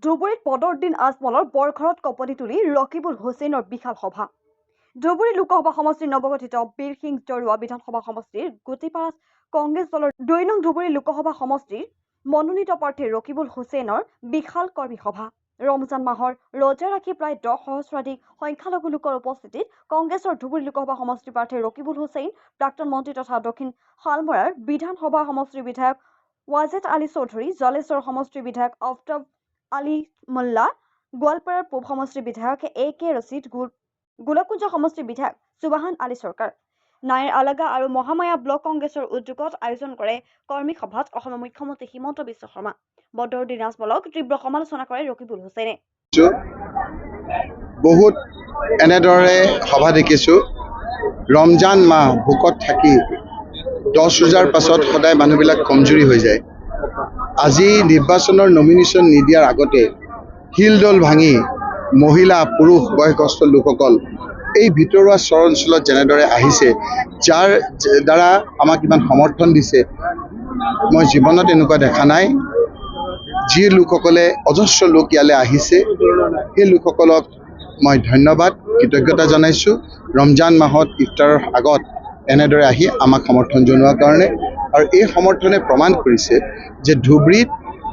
ধুবুৰীত বদৰুদ্দিন আজমলৰ বৰঘৰত কপনি তুলি ৰকিবুল হুছেইনৰ বিশাল সভা। ধুবুৰী লোকসভা সমষ্টিৰ নৱগঠিত বীৰসিং জৰুৱা বিধানসভা সমষ্টিৰ গুটিপাৰাত কংগ্ৰেছ দলৰ ২ নং ধুবুৰী লোকসভা সমষ্টিৰ মনোনীত প্ৰাৰ্থী ৰকিবুল হুছেইনৰ বিশাল কৰ্মী সভা। ৰমজান মাহৰ ৰোজা ৰাখি প্ৰায় ১০ সহস্ৰাধিক সংখ্যালঘু লোকৰ উপস্থিতিত কংগ্ৰেছৰ ধুবুৰী লোকসভা সমষ্টিৰ প্ৰাৰ্থী ৰকিবুল হুছেইন, প্ৰাক্তন মন্ত্ৰী তথা দক্ষিণ শালমৰাৰ বিধানসভা সমষ্টিৰ বিধায়ক ৱাজেদ আলী চৌধুৰী, জলেশ্বৰ সমষ্টিৰ বিধায়ক আফতাব আলী মোল্লা, গোৱালপাৰাৰ পূব সমষ্টিৰ বিধায়ক AK ৰছিদ, গোলকুঞ্জ সমষ্টিৰ বিধায়ক সুবাহান আলী চৰকাৰ, নায়েৰ আলাগা আৰু মহামায়া ব্লক কংগ্ৰেছৰ উদ্যোগত আয়োজন কৰে কৰ্মী সভাত অসমৰ মুখ্যমন্ত্ৰী হিমন্ত বিশ্ব শৰ্মা। বদৰুদ্দিন আজমলক তীব্ৰ সমালোচনা কৰে ৰকিবুল হুছেইনে। বহুত এনেদৰে সভা দেখিছোঁ। ৰমজান মাহ ভোকত থাকি 10 ৰোজাৰ পাছত সদায় মানুহবিলাক কমজুৰি হৈ যায়। আজি নিৰ্বাচনৰ নমিনেশ্যন নিদিয়াৰ আগতে শিলডল ভাঙি মহিলা, পুৰুষ, বয়সস্থ লোকসকল এই ভিতৰুৱা চৰ অঞ্চলত যেনেদৰে আহিছে, যাৰ দ্বাৰা আমাক ইমান সমৰ্থন দিছে, মই জীৱনত এনেকুৱা দেখা নাই। যি লোকসকলে অজস্ৰ লোক ইয়ালৈ আহিছে, সেই লোকসকলক মই ধন্যবাদ, কৃতজ্ঞতা জনাইছোঁ। ৰমজান মাহত ইফতাৰৰ আগত এনেদৰে আহি আমাক সমৰ্থন জনোৱাৰ কাৰণে। আৰু এই সমৰ্থনে প্ৰমাণ কৰিছে যে ধুবুৰীত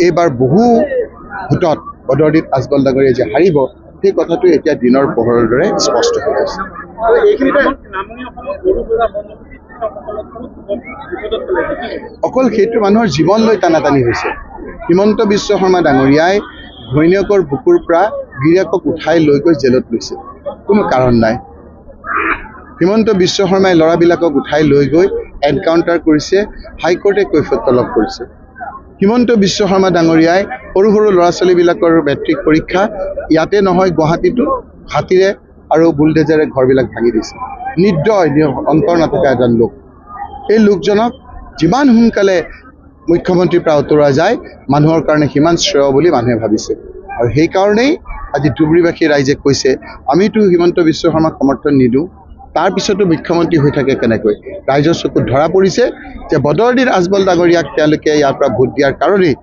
এইবাৰ বহু ভোটত বদৰুদ্দিন আজমল ডাঙৰীয়া যে হাৰিব, সেই কথাটো এতিয়া দিনৰ পোহৰৰ দৰে স্পষ্ট হৈ আছে। অকল সেইটো মানুহৰ জীৱন লৈ টানাটানি হৈছে। হিমন্ত বিশ্ব শৰ্মা ডাঙৰীয়াই ঘৈণীয়েকৰ বুকুৰ পৰা গিৰিয়েকক উঠাই লৈ গৈ জেলত লৈছে, কোনো কাৰণ নাই। হিমন্ত বিশ্ব শৰ্মাই ল'ৰাবিলাকক উঠাই লৈ গৈ এনকাউণ্টাৰ কৰিছে, হাইকোৰ্টে কৈফিয়ত তলব কৰিছে। হিমন্ত বিশ্ব শৰ্মা ডাঙৰীয়াই সৰু সৰু ল'ৰা ছোৱালীবিলাকৰ মেট্ৰিক পৰীক্ষা ইয়াতে নহয়, গুৱাহাটীতো হাতীৰে আৰু বুলডেজাৰে ঘৰবিলাক ভাঙি দিছে। নিৰ্দয়, অন্তৰ নথকা এজন লোক। এই লোকজনক যিমান সোনকালে মুখ্যমন্ত্ৰীৰ পৰা আঁতৰোৱা যায়, মানুহৰ কাৰণে সিমান শ্ৰেয় বুলি মানুহে ভাবিছে। আৰু সেইকাৰণেই আজি ধুবুৰীবাসী ৰাইজে কৈছে, আমিতো হিমন্ত বিশ্ব শৰ্মাক সমৰ্থন নিদিওঁ, তাৰপিছতো মুখ্যমন্ত্ৰী হৈ থাকে কেনেকৈ। ৰাইজৰ চকুত ধৰা পৰিছে যে বদৰুদ্দিন আজমল ডাঙৰীয়াক তেওঁলোকে ইয়াৰ পৰা ভোট দিয়াৰ কাৰণেই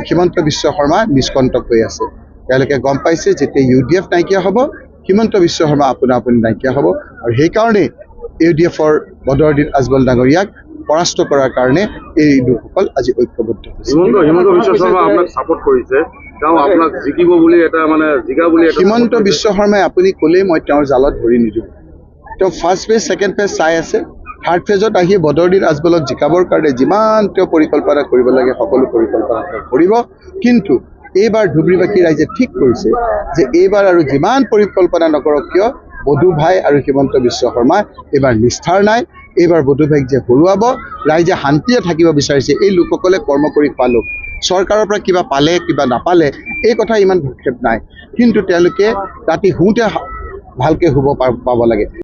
হিমন্ত বিশ্ব শৰ্মা নিষ্কণ্টক হৈ আছে। তেওঁলোকে গম পাইছে যেতিয়া UDF নাইকিয়া হ'ব, হিমন্ত বিশ্ব শৰ্মা আপোনা আপুনি নাইকিয়া হ'ব। আৰু সেইকাৰণেই UDFৰ বদৰুদ্দিন আজমল ডাঙৰীয়াক পৰাস্ত কৰাৰ কাৰণে এই লোকসকল আজি ঐক্যবদ্ধ হৈছে। হিমন্ত বিশ্ব শৰ্মা আপোনাক ছাপোৰ্ট কৰিছে, তেওঁ আপোনাক জিকিব বুলি এটা মানে জিকা বুলি হিমন্ত বিশ্ব শৰ্মাই আপুনি ক'লেই মই তেওঁৰ জালত ভৰি নিদিওঁ। তেওঁ ফাৰ্ষ্ট ফেজ, ছেকেণ্ড ফেজ চাই আছে। থাৰ্ড ফেজত আহি বদৰুদ্দিন আজমলক জিকাবৰ কাৰণে যিমান তেওঁ পৰিকল্পনা কৰিব লাগে, সকলো পৰিকল্পনা তেওঁ কৰিব। কিন্তু এইবাৰ ধুবুৰীবাসী ৰাইজে ঠিক কৰিছে যে এইবাৰ আৰু যিমান পৰিকল্পনা নকৰক কিয়, বধু ভাই আৰু হিমন্ত বিশ্ব শৰ্মা এইবাৰ নিষ্ঠাৰ নাই। এইবাৰ বধু ভাইক যে হৰুৱাব, ৰাইজে শান্তিয়ে থাকিব বিচাৰিছে। এই লোকসকলে কৰ্ম কৰি খোৱা লোক, চৰকাৰৰ পৰা কিবা পালে কিবা নাপালে এই কথা ইমান ভূক্ষেপ নাই। কিন্তু তেওঁলোকে ৰাতি শুওঁতে ভালকৈ শুব পাব লাগে।